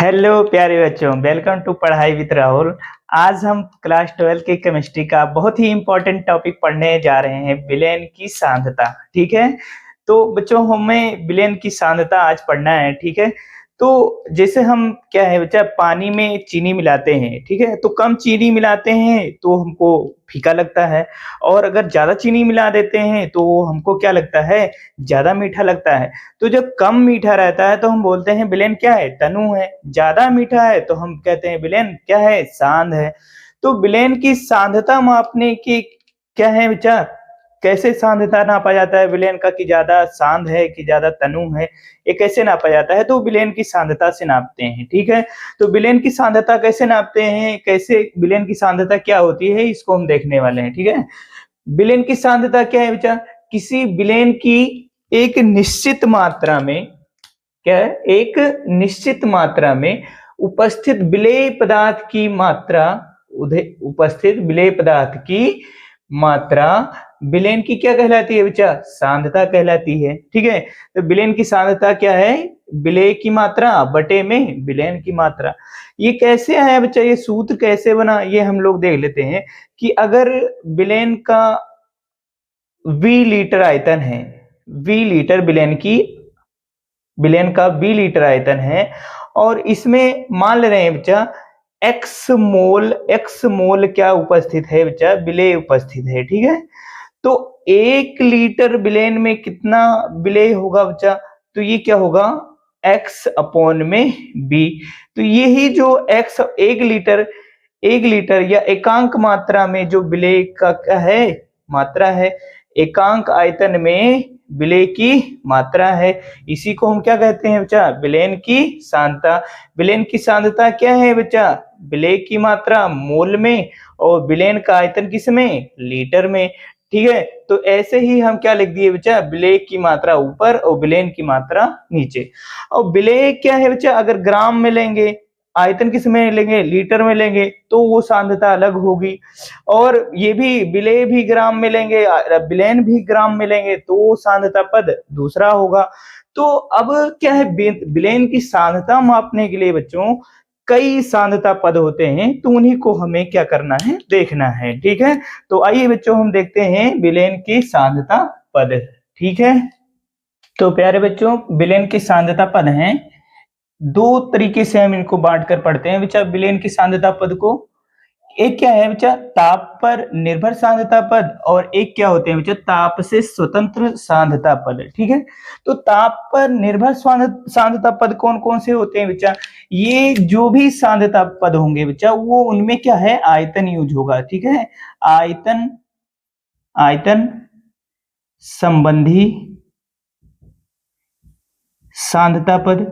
Hello प्यारे बच्चों, welcome to पढ़ाई विद राहुल। आज हम क्लास 12 की केमिस्ट्री का बहुत ही इंपॉर्टेंट टॉपिक पढ़ने जा रहे हैं, विलेन की सांद्रता। ठीक है, तो बच्चों हमें विलेन की सांद्रता आज पढ़ना है। ठीक है, तो जैसे हम क्या है बच्चा, पानी में चीनी मिलाते हैं। ठीक है, तो कम चीनी मिलाते हैं तो हमको फीका लगता है, और अगर ज्यादा चीनी मिला देते हैं तो हमको क्या लगता है, ज्यादा मीठा लगता है। तो जब कम मीठा रहता है तो हम बोलते हैं विलेन क्या है, तनु है। ज्यादा मीठा है तो हम कहते हैं विलेन क्या है, सांद है। तो विलेन की सांद्रता मापने की क्या है विचार, कैसे सांद्रता नापा जाता है विलेन का, कि ज्यादा सांद है कि ज्यादा तनु है, ये कैसे नापा जाता है। तो विलेन की सांद्रता से नापते हैं। ठीक है, तो विलेन की सांद्रता कैसे नापते हैं, कैसे विलेन की सांद्रता क्या होती है, इसको हम देखने वाले हैं। ठीक है, विलेन की सांद्रता क्या है बच्चा, किसी विलेन की एक निश्चित मात्रा में, क्या है, एक निश्चित मात्रा में उपस्थित विलेय पदार्थ की मात्रा, उपस्थित विलेय पदार्थ की मात्रा विलेन की क्या कहलाती है बच्चा, सांद्रता कहलाती है। ठीक है, तो विलेन की सांद्रता क्या है, विलेय की मात्रा बटे में विलेन की मात्रा। ये कैसे आया बच्चा, ये सूत्र कैसे बना, ये हम लोग देख लेते हैं। कि अगर विलेन का V लीटर आयतन है, V लीटर विलेन का V लीटर आयतन है, और इसमें मान ले रहे हैं बच्चा x मोल क्या उपस्थित है बच्चा, विलेय उपस्थित है। ठीक है, तो 1 लीटर विलेन में कितना विलेय होगा बच्चा, तो ये क्या होगा, x अपॉन में b। तो यही जो x 1 लीटर या एकांक मात्रा में जो विलेय का क्या है, मात्रा है, एकांक आयतन में विलेय की मात्रा है, इसी को हम क्या कहते हैं बच्चा, विलेन की सांद्रता। विलेन की सांद्रता क्या है बच्चा, विलेय की मात्रा मोल में, और विलेन का आयतन किस में, लीटर में। ठीक है, तो ऐसे ही हम क्या लिख दिए बच्चा, विलेय की मात्रा ऊपर और विलेन की मात्रा नीचे। और विलेय क्या है बच्चा, अगर ग्राम में लेंगे, आयतन किस में लेंगे, लीटर में लेंगे, तो वो सांद्रता अलग होगी। और ये भी विलेय भी ग्राम में लेंगे, विलेन भी ग्राम में लेंगे, तो सांद्रता पद दूसरा होगा। तो अब क्या है, विलेन की सांद्रता मापने के लिए बच्चों कई सांद्रता पद होते हैं, तो उन्हीं को हमें क्या करना है, देखना है। ठीक है, तो आइए बच्चों हम देखते हैं विलेन की सांद्रता पद। ठीक है, तो प्यारे बच्चों विलेन की सांद्रता पद हैं, दो तरीके से हम इनको बांट कर पढ़ते हैं बच्चा विलेन की सांद्रता पद को। एक क्या है बच्चा, ताप पर निर्भर सांद्रता पद, और एक क्या होते हैं बच्चा, ताप से स्वतंत्र सांद्रता पद। ठीक है, तो ताप पर निर्भर सांद्रता पद कौन कौन से होते हैं बच्चा, ये जो भी सांद्रता पद होंगे बच्चा, वो उनमें क्या है, आयतन यूज होगा। ठीक है, आयतन संबंधी सांद्रता पद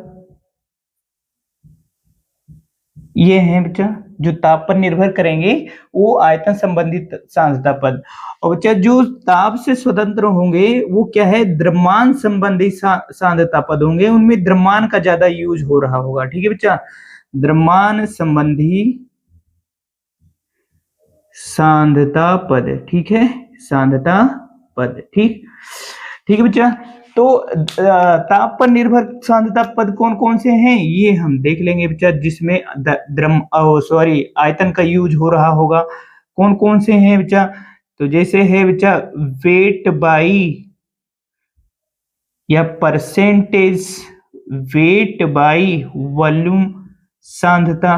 ये हैं बच्चा, जो ताप पर निर्भर करेंगे वो आयतन संबंधित सांद्रता पद। और बच्चा जो ताप से स्वतंत्र होंगे वो क्या है, द्रव्यमान संबंधी सांद्रता पद होंगे, उनमें द्रव्यमान का ज्यादा यूज हो रहा होगा। ठीक है बच्चा, द्रव्यमान संबंधी सांद्रता पद। ठीक है, सांद्रता पद। ठीक है बच्चा, तो ताप पर निर्भर सांद्रता पद कौन कौन से हैं, ये हम देख लेंगे बच्चा, जिसमें आयतन का यूज हो रहा होगा। कौन कौन से हैं बच्चा, तो जैसे है बच्चा वेट बाई या परसेंटेज वेट बाई वॉल्यूम सांद्रता,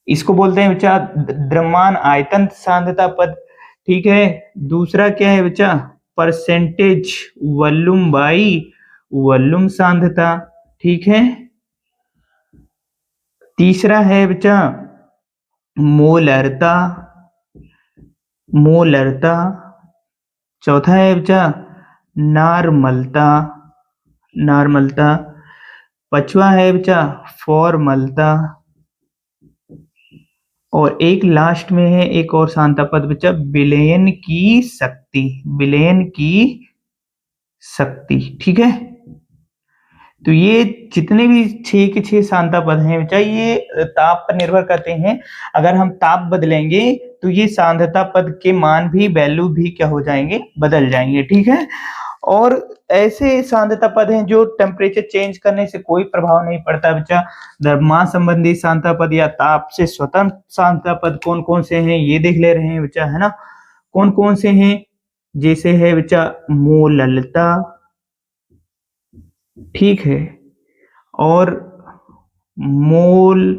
इसको बोलते हैं बच्चा द्रव्यमान आयतन सांद्रता पद। ठीक है, दूसरा क्या है बच्चा, परसेंटेज वॉल्यूम बाई वॉल्यूम सांद्रता। ठीक है, तीसरा है बच्चा मोलरता, चौथा है बच्चा नॉर्मलता, पांचवा है बच्चा फॉर्मलता, और एक लास्ट में है एक और सांद्रता पद बच्चा, विलेन की शक्ति। ठीक है, तो ये जितने भी 6 के 6 सांद्रता पद हैं बच्चा, ये ताप पर निर्भर करते हैं। अगर हम ताप बदलेंगे तो ये सांद्रता पद के मान भी, वैल्यू भी क्या हो जाएंगे, बदल जाएंगे। ठीक है, और ऐसे सांद्रता पद हैं जो टेम्परेचर चेंज करने से कोई प्रभाव नहीं पड़ता बच्चा। द्रव्यमान संबंधी सांद्रता पद या ताप से स्वतंत्र सांद्रता पद कौन कौन से हैं ये देख ले रहे हैं बच्चा, है ना। कौन कौन से हैं, जैसे है बच्चा मोललता, ठीक है, और मोल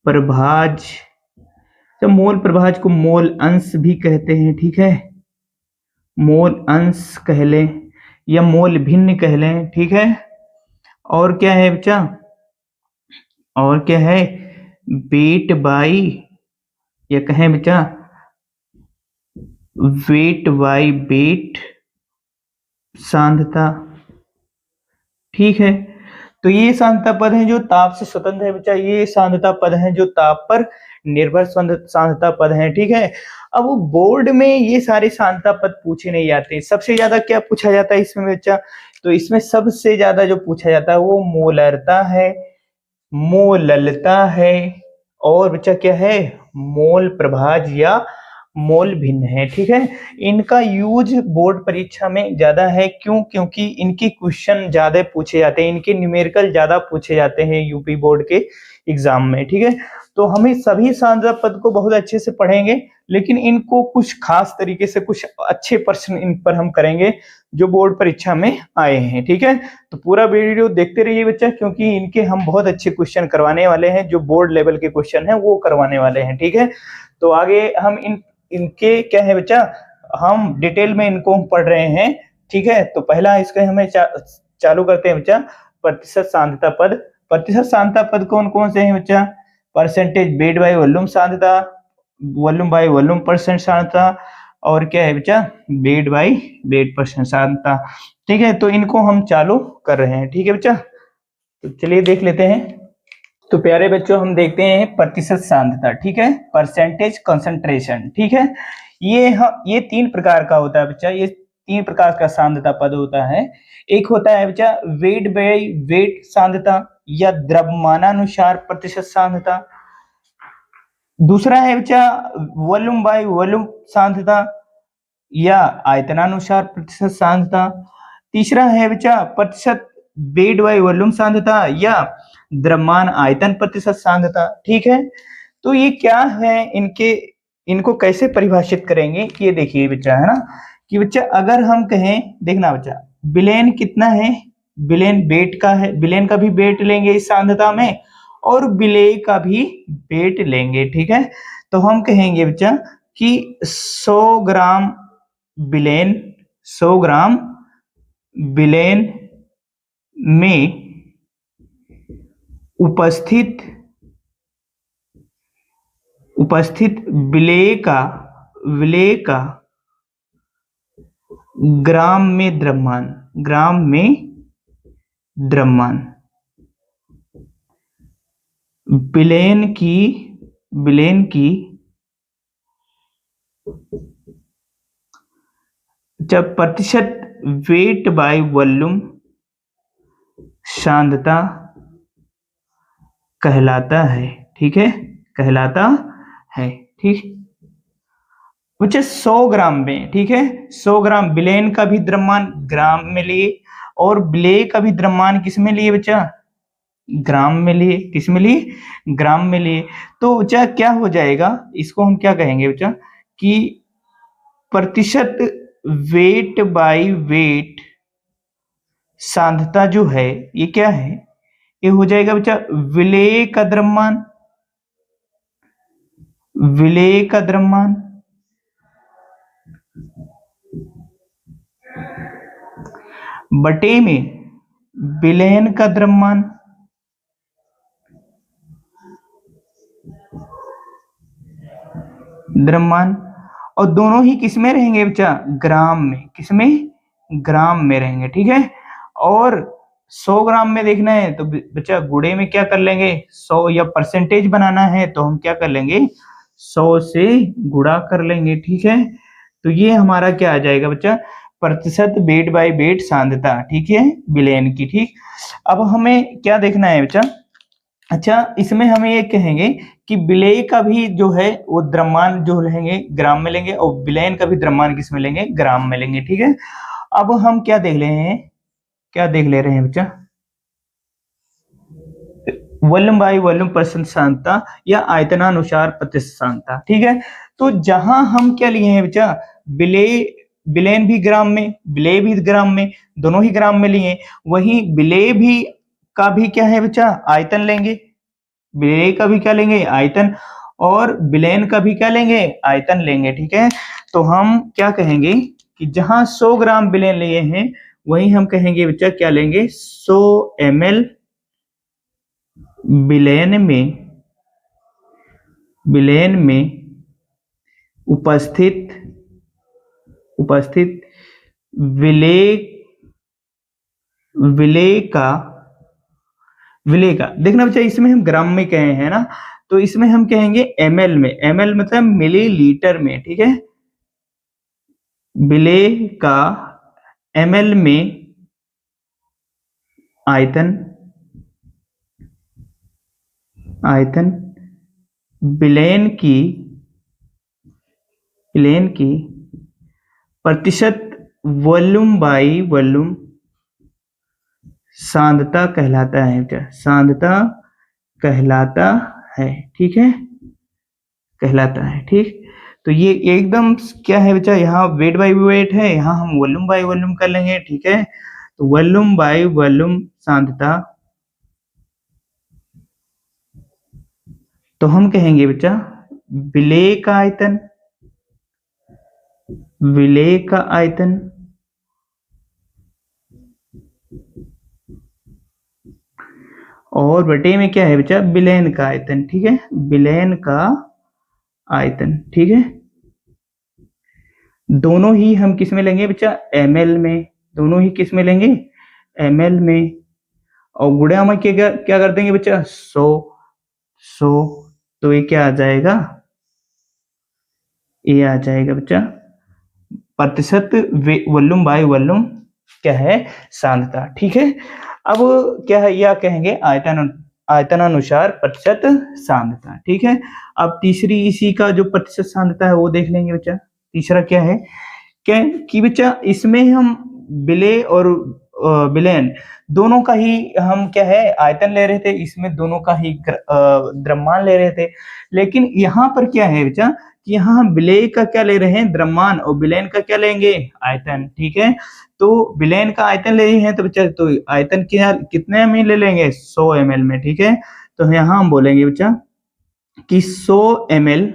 प्रभाज। तो मोल प्रभाज को मोल अंश भी कहते हैं, ठीक है, मोल अंश कह लें या मोल भिन्न कह लें, ठीक है। और क्या है बच्चा, और क्या है, वेट बाई, या कहें बच्चा वेट बाई वेट सांद्रता, ठीक है। तो ये सांद्रता पद हैं जो ताप से स्वतंत्र है बच्चा, ये सांद्रता पद हैं जो ताप पर निर्भर सांद्रता पद हैं, ठीक है। अब बोर्ड में ये सारे सांद्रता पद पूछे नहीं जाते। सबसे ज्यादा क्या पूछा जाता है इसमें बच्चा, तो इसमें सबसे ज्यादा जो पूछा जाता है वो मोलरता है, मोललता है, और बच्चा क्या है, मोल प्रभाज या मोल भिन्न है, ठीक है। इनका यूज बोर्ड परीक्षा में ज्यादा है, क्यों, क्योंकि इनके क्वेश्चन ज्यादा पूछे जाते हैं, इनके न्यूमेरिकल ज्यादा पूछे जाते हैं यूपी बोर्ड के एग्जाम में, ठीक है। तो हमें सभी सांद्रता पद को बहुत अच्छे से पढ़ेंगे, लेकिन इनको कुछ खास तरीके से कुछ अच्छे प्रश्न इन पर हम करेंगे जो बोर्ड परीक्षा में आए हैं, ठीक है। तो पूरा वीडियो देखते रहिए बच्चा, क्योंकि इनके हम बहुत अच्छे क्वेश्चन करवाने वाले हैं, जो बोर्ड लेवल के क्वेश्चन है वो करवाने वाले हैं, ठीक है। तो आगे हम इनके क्या है बच्चा, हम डिटेल में इनको हम पढ़ रहे हैं, ठीक है। तो पहला इसका हमें चालू करते हैं बच्चा, प्रतिशत सांद्रता पद। प्रतिशत सांद्रता पद कौन कौन से हैं बच्चा, परसेंटेज वेट बाय वॉल्यूम सांद्रता, वॉल्यूम बाय वॉल्यूम परसेंट सांद्रता, और क्या है बच्चा, वेट बाय वेट परसेंट सांद्रता, ठीक है। तो इनको हम चालू कर रहे हैं, ठीक है बच्चा। तो चलिए देख लेते हैं। तो प्यारे बच्चों हम देखते हैं प्रतिशत सांद्रता, ठीक है, परसेंटेज कंसंट्रेशन, ठीक है। ये 3 प्रकार का होता है बच्चा, ये 3 प्रकार का सांद्रता पद होता है। एक होता है बच्चा वेट बाय वेट सांद्रता या द्रव्यमानानुसार प्रतिशत सांद्रता। दूसरा है बच्चा वॉल्यूम बाय वॉल्यूम सांद्रता या आयतनानुसार प्रतिशत सांद्रता। तीसरा है बच्चा प्रतिशत वेट बाय वॉल्यूम सांद्रता या द्रव्यमान आयतन प्रतिशत सांद्रता, ठीक है। तो ये क्या है, इनको कैसे परिभाषित करेंगे, ये देखिए बच्चा, है ना, कि बच्चा अगर हम कहें, देखना बच्चा, विलेन कितना है, विलेन वेट का है, विलेन का भी वेट लेंगे इस सांद्रता में, और विलेय का भी वेट लेंगे, ठीक है। तो हम कहेंगे बच्चा कि 100 ग्राम विलेन, 100 ग्राम विलेन में उपस्थित विलेय का ग्राम में द्रव्यमान, ग्राम में द्रव्यमान, विलेन की जब प्रतिशत वेट बाय वॉल्यूम सांद्रता कहलाता है, ठीक है, कहलाता है, ठीक। बच्चे 100 ग्राम में, ठीक है, 100 ग्राम विलेन का भी द्रव्यमान ग्राम में लिए, और विलेय का भी द्रव्यमान किस में लिए बच्चा, ग्राम में लिए, किस में लिए, ग्राम में लिए। तो बच्चा क्या हो जाएगा, इसको हम क्या कहेंगे बच्चा, कि प्रतिशत वेट बाय वेट सांद्रता जो है ये क्या है, ये हो जाएगा बच्चा विलेय का द्रव्यमान, विलेय का द्रव्यमान बटे में विलेन का द्रव्यमान, और दोनों ही किसमें रहेंगे बच्चा, ग्राम में, किसमें, ग्राम में रहेंगे, ठीक है। और 100 ग्राम में देखना है तो बच्चा गुणे में क्या कर लेंगे, 100, या परसेंटेज बनाना है तो हम क्या कर लेंगे, 100 से गुणा कर लेंगे, ठीक है। तो ये हमारा क्या आ जाएगा बच्चा, प्रतिशत वेट बाय वेट सांद्रता, ठीक है, विलेन की, ठीक। अब हमें क्या देखना है बच्चा, अच्छा इसमें हमें ये कहेंगे कि विलेय का भी जो है वो द्रव्यमान जो लेंगे ग्राम में लेंगे, और विलेन का भी द्रव्यमान किस में लेंगे, ग्राम में लेंगे, ठीक है। अब हम क्या देख ले रहे हैं बच्चा, वॉल्यूम बाई वॉल्यूम प्रतिशत सांद्रता या आयतनानुसार प्रतिशत सांद्रता। ठीक है, तो जहां हम क्या लिए हैं बच्चा, विलेन भी ग्राम में, विलेय भी ग्राम में, दोनों ही ग्राम में लिए, वहीं विलेय भी का भी क्या है बच्चा, आयतन लेंगे, विलेय का भी क्या लेंगे, आयतन, और विलेन का भी क्या लेंगे, आयतन लेंगे। ठीक है, तो हम क्या कहेंगे कि जहां 100 ग्राम विलेन लिए हैं वहीं हम कहेंगे बच्चा क्या लेंगे, 100 ml विलेन में उपस्थित विलेय का देखना बच्चा, इसमें हम ग्राम में कहे हैं ना, तो इसमें हम कहेंगे ml में, ml मतलब मिलीलीटर में। ठीक है, विलेय का ml में आयतन विलेन की प्रतिशत वॉल्यूम बाई वॉल्यूम सांद्रता कहलाता है, ठीक है, कहलाता है। ठीक, तो ये एकदम क्या है बच्चा, यहाँ वेट बाई वेट है, यहाँ हम वॉल्यूम बाई वॉल्यूम कर लेंगे। ठीक है, तो वॉल्यूम बाई वॉल्यूम सांद्रता, तो हम कहेंगे बच्चा विलेय का आयतन और बटे में क्या है बच्चा, विलेन का आयतन। ठीक है, विलेन का आयतन। ठीक है, दोनों ही हम किस में लेंगे बच्चा, ml में, दोनों ही किस में लेंगे, ml में, और गुणा में क्या कर देंगे बच्चा, 100, तो ये क्या आ जाएगा, ये आ जाएगा बच्चा प्रतिशत वॉल्यूम बाय वॉल्यूम क्या है, सांद्रता। ठीक है, अब क्या है, यह कहेंगे आयतनानुसार प्रतिशत सांद्रता। ठीक है, अब तीसरी इसी का जो प्रतिशत सांद्रता है वो देख लेंगे बच्चा। तीसरा क्या है, क्या कि बच्चा इसमें हम विलेय और विलेन दोनों का ही हम क्या है आयतन ले रहे थे, इसमें दोनों का ही द्रव्यमान ले रहे थे, लेकिन यहाँ पर क्या है बच्चा कि यहाँ हम विलेय का क्या ले रहे हैं, द्रव्यमान, और विलेन का क्या लेंगे, आयतन। ठीक है, तो विलेन का आयतन ले रहे हैं तो बच्चा तो आयतन कितने में ले लेंगे, 100 ml में। ठीक है, तो यहाँ हम बोलेंगे बच्चा कि 100 ml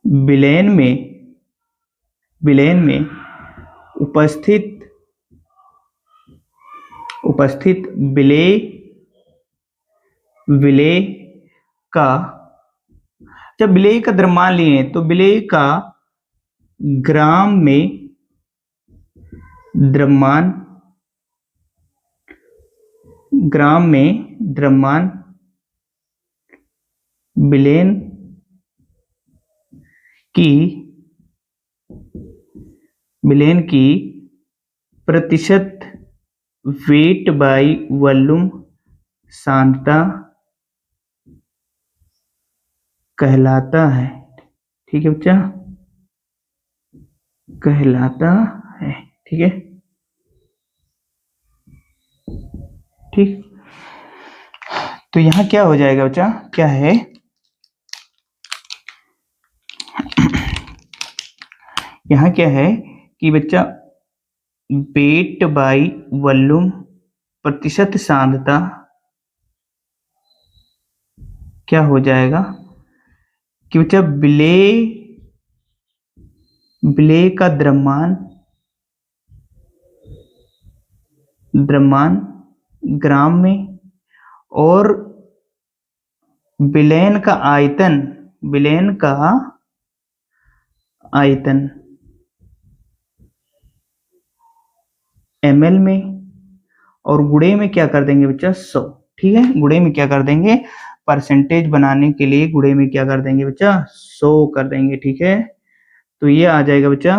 विलेन में उपस्थित विलेय का, जब विलेय का द्रव्यमान लिए तो विलेय का ग्राम में द्रव्यमान विलेन की प्रतिशत वेट बाई वॉल्यूम सांद्रता कहलाता है। ठीक है बच्चा, कहलाता है। ठीक है, ठीक, तो यहाँ क्या हो जाएगा बच्चा, क्या है, यहाँ क्या है कि बच्चा वेट बाई वॉल्यूम प्रतिशत सांद्रता क्या हो जाएगा कि बच्चा विलेय का द्रव्यमान ग्राम में और विलेन का आयतन ml में, और गुणे में क्या कर देंगे बच्चा, 100। ठीक है, गुणे में क्या कर देंगे, परसेंटेज बनाने के लिए गुणे में क्या कर देंगे बच्चा, 100 कर देंगे। ठीक है, तो ये आ जाएगा बच्चा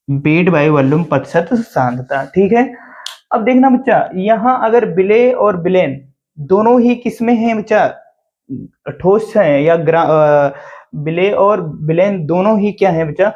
वेट बाय वॉल्यूम प्रतिशत सांद्रता। ठीक है, अब देखना बच्चा यहाँ अगर विलेय और विलेन दोनों ही किसमें हैं बच्चा, ठोस है, या विलेय और विलेन दोनों ही क्या है बच्चा,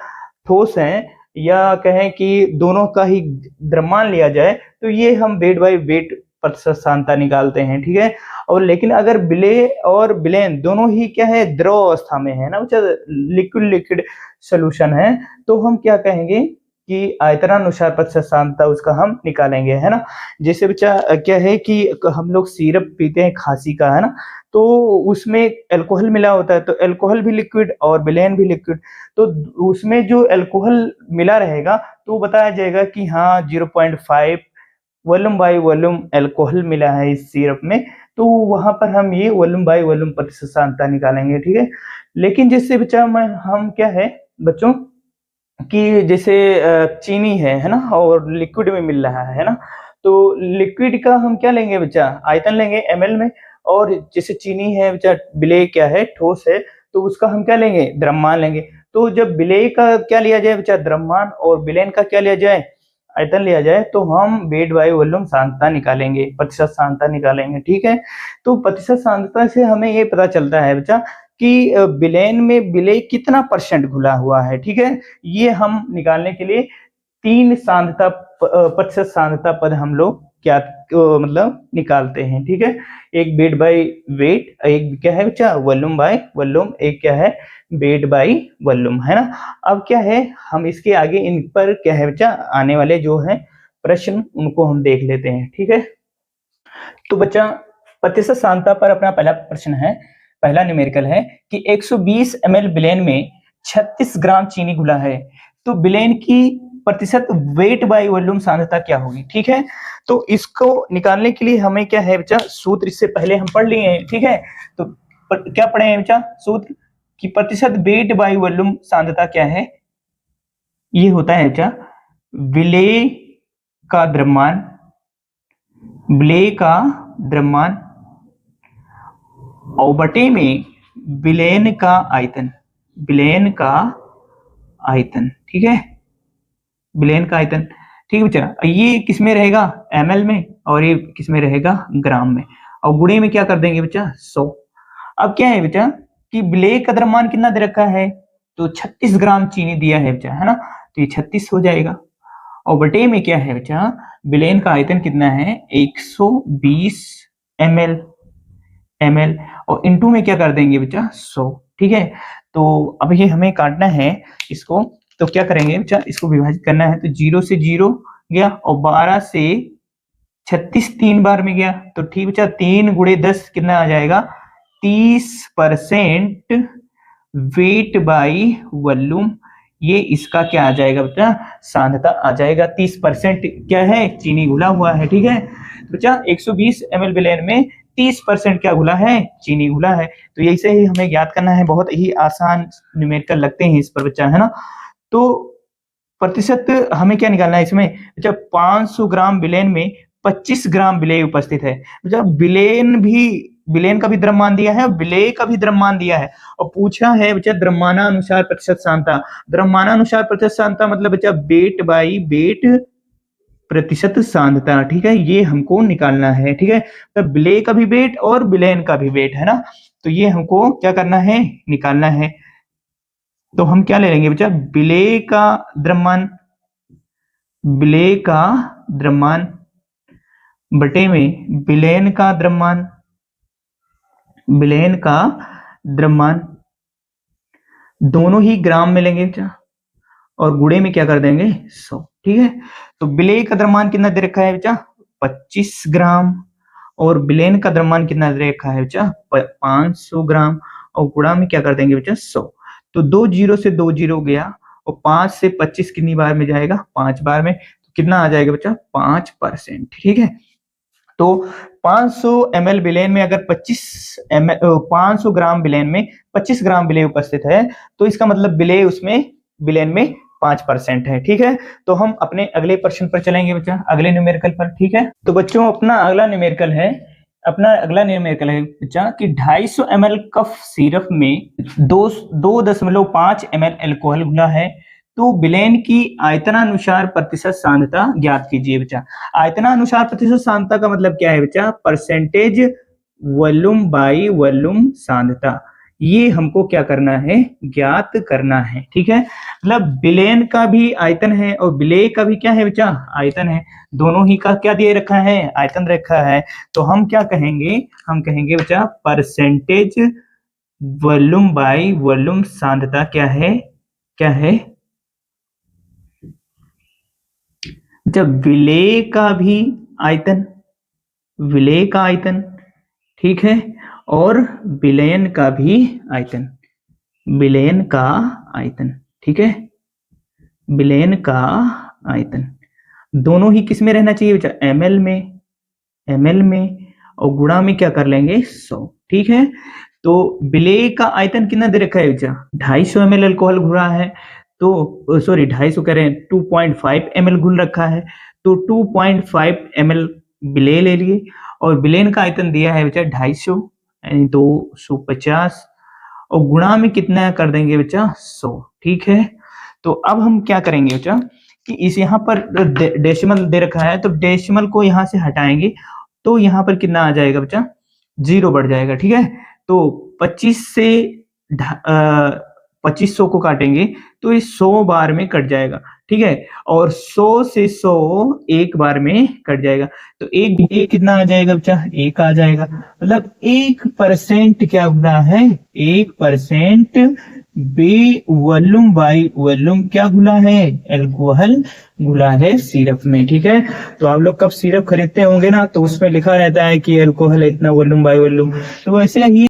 ठोस हैं, या कहें कि दोनों का ही द्रव्यमान लिया जाए तो ये हम वेट बाय वेट प्रतिशत सांद्रता निकालते हैं, ठीक है। और लेकिन अगर विलेय और विलयन दोनों ही क्या है, द्रव अवस्था में है ना, लिक्विड लिक्विड सोल्यूशन है, तो हम क्या कहेंगे कि आयतनानुसार प्रतिशत सांद्रता उसका हम निकालेंगे, है ना। जैसे बच्चा क्या है कि हम लोग सिरप पीते हैं खांसी का, है ना, तो उसमें अल्कोहल मिला होता है, तो अल्कोहल भी लिक्विड और विलयन भी लिक्विड, तो उसमें जो अल्कोहल मिला रहेगा तो बताया जाएगा कि हाँ 0.5 वॉल्यूम बाय वॉल्यूम अल्कोहल मिला है इस सिरप में, तो वहां पर हम ये वॉल्यूम बाय वॉल्यूम प्रतिशत सांद्रता निकालेंगे, ठीक है। लेकिन जैसे बच्चा हम क्या है बच्चों कि जैसे चीनी है ना, और लिक्विड में मिल रहा है ना, तो लिक्विड का हम क्या लेंगे बच्चा, आयतन लेंगे ml में, और जैसे चीनी है बच्चा, विलेय क्या है, ठोस है, तो उसका हम क्या लेंगे, द्रव्यमान लेंगे। तो जब विलेय का क्या लिया जाए बच्चा, द्रव्यमान, और विलयन का क्या लिया जाए, आयतन लिया जाए, तो हम वेट बाय वॉल्यूम सांद्रता निकालेंगे, प्रतिशत सांद्रता निकालेंगे, ठीक है। तो प्रतिशत सांद्रता से हमें ये पता चलता है बच्चा कि विलयन में विलेय कितना % घुला हुआ है, ठीक है। ये हम निकालने के लिए 3 सांद्रता प्रतिशत सांद्रता पद हम लोग क्या मतलब निकालते हैं, ठीक है। एक वेट बाय वेट, एक क्या है बच्चा वॉल्यूम बाय वॉल्यूम, एक क्या है वेट बाय वॉल्यूम, है ना। अब क्या है, हम इसके आगे इन पर क्या है बच्चा आने वाले जो है प्रश्न उनको हम देख लेते हैं, ठीक है। तो बच्चा प्रतिशत सांद्रता पर अपना पहला प्रश्न है, पहला न्यूमेरिकल है कि 120 ml विलयन में 36 ग्राम चीनी घुला है, तो विलयन की प्रतिशत वेट बाय वॉल्यूम सांद्रता क्या होगी, ठीक है। तो इसको निकालने के लिए हमें क्या है बच्चा, सूत्र इससे पहले हम पढ़ लिए हैं, ठीक है। तो क्या पढ़े हैं बच्चा, सूत्र कि प्रतिशत वेट बाय वॉल्यूम सांद्रता क्या है, ये होता है बच्चा विलेय का द्रव्यमान, विलेय का द्रव्यमान और बटे में विलयन का आयतन, विलयन का आयतन, ठीक है, विलयन का आयतन, ठीक है बच्चा। ये किस में रहेगा, ml में, और ये किस में रहेगा, ग्राम में, और गुणे में क्या कर देंगे बच्चा 100। अब क्या है बच्चा कि विलेय का द्रव्यमान कितना दे रखा है, तो 36 ग्राम चीनी दिया है बच्चा, है ना, तो ये 36 हो जाएगा, और बटे में क्या है बच्चा, विलयन का आयतन कितना है 120 ml, और इनटू में क्या कर देंगे बच्चा 100, ठीक है। तो अब ये हमें काटना है इसको, तो क्या करेंगे बच्चा, इसको विभाजित करना है, तो 0 से 0 गया, और 12 से 36 3 बार में गया, तो ठीक बच्चा 3 गुणे 10 कितना आ जाएगा, 30% वेट बाय वॉल्यूम, ये इसका क्या आ जाएगा बच्चा, सांद्रता आ जाएगा। 30% क्या है, चीनी घुला हुआ है, ठीक है। तो बच्चा 120 ml विलयन में 30% क्या घुला है, चीनी घुला है। तो ऐसे ही हमें ज्ञात करना है, बहुत ही आसान न्यूमेरिकल लगते हैं इस पर बच्चा, है ना। तो प्रतिशत हमें क्या निकालना है इसमें, जब 500 ग्राम विलयन में 25 ग्राम विलेय उपस्थित है, जब विलयन का भी द्रव्यमान दिया है, विलेय का भी द्रव्यमान दिया है, और पूछा है बच्चा द्रव्यमानानुसार प्रतिशत सांद्रता। द्रव्यमानानुसार प्रतिशत सांद्रता मतलब बच्चा वेट बाय वेट प्रतिशत सांद्रता, ठीक है, ये हमको निकालना है, ठीक है। तो विलेय का भी वेट और विलयन का भी वेट, है ना, तो ये हमको क्या करना है, निकालना है। तो हम क्या ले लेंगे बच्चा, विलेय का द्रव्यमान, विलेय का द्रव्यमान बटे में विलयन का द्रव्यमान, विलयन का द्रव्यमान, दोनों ही ग्राम में लेंगे बच्चा, और गुणे में क्या कर देंगे 100, ठीक है। तो विलेय का द्रव्यमान कितना दे रखा है बच्चा, 25 ग्राम, और विलयन का द्रव्यमान कितना दे रखा है बच्चा 500 ग्राम, और गुणा में क्या कर देंगे बच्चा 100। तो 2 0 से 2 0 गया, और 5 से 25 कितनी बार में जाएगा, 5 बार में, तो कितना आ जाएगा बच्चा 5%, ठीक है। तो 500 ml विलयन में अगर 500 ग्राम विलयन में 25 ग्राम विलेय उपस्थित है, तो इसका मतलब विलेय उसमें विलयन में 5% है, ठीक है। तो हम अपने अगले प्रश्न पर चलेंगे बच्चा, अगले न्यूमेरिकल पर, ठीक है। तो बच्चों अपना अगला न्यूमेरिकल है बच्चा कि 250 ml कफ सिरप में 2.5 ml अल्कोहल घुला है, तो विलयन की आयतनानुसार प्रतिशत सांद्रता ज्ञात कीजिए बच्चा। आयतनानुसार प्रतिशत सांद्रता का मतलब क्या है बच्चा, परसेंटेज वॉल्यूम बाय वॉल्यूम सांद्रता, ये हमको क्या करना है, ज्ञात करना है। ठीक है, मतलब विलयन का भी आयतन है और विलेय का भी क्या है बच्चा, आयतन है। दोनों ही का क्या दिए रखा है, आयतन रखा है। तो हम क्या कहेंगे, हम कहेंगे बच्चा परसेंटेज वॉल्यूम बाय वॉल्यूम सांद्रता क्या है, क्या है, जब विलेय का भी आयतन, विलेय का आयतन, ठीक है, और विलयन का भी आयतन, विलयन का आयतन, ठीक है, विलयन का आयतन दोनों ही किस में रहना चाहिए बच्चा, ml में, ml में, और गुणा में क्या कर लेंगे 100। ठीक है, तो विलेय का आयतन कितना दे रखा है बच्चा, 250 ml अल्कोहल घुला है, तो सॉरी 250 कह रहे हैं, 2.5 ml घुल रखा है, तो 2.5 ml विलेय ले लिए, और विलेयन का आयतन दिया है बच्चा 250 यानी 250, और गुणा में कितना कर देंगे बच्चा 100। ठीक है, तो अब हम क्या करेंगे बच्चा कि इस यहाँ पर डेसिमल दे रखा है, तो डेसिमल को यहाँ से हटाएंगे, तो यहाँ पर कितना आ जाएगा बच्चा, 0 बढ़ जाएगा। ठीक है, तो 25 से 2500 को काटेंगे तो ये 100 बार में कट जाएगा। ठीक है, और 100 से 100 एक बार में कट जाएगा, तो एक कितना आ जाएगा बच्चा, 1 आ जाएगा। मतलब 1% क्या गुना है, 1% बे वॉल्यूम बाई वॉल्यूम क्या घुला है, अल्कोहल घुला है सिरप में। ठीक है, तो आप लोग कब सिरप खरीदते होंगे ना, तो उसमें लिखा रहता है कि अल्कोहल इतना वॉल्यूम बाई वॉल्यूम, तो वैसे ही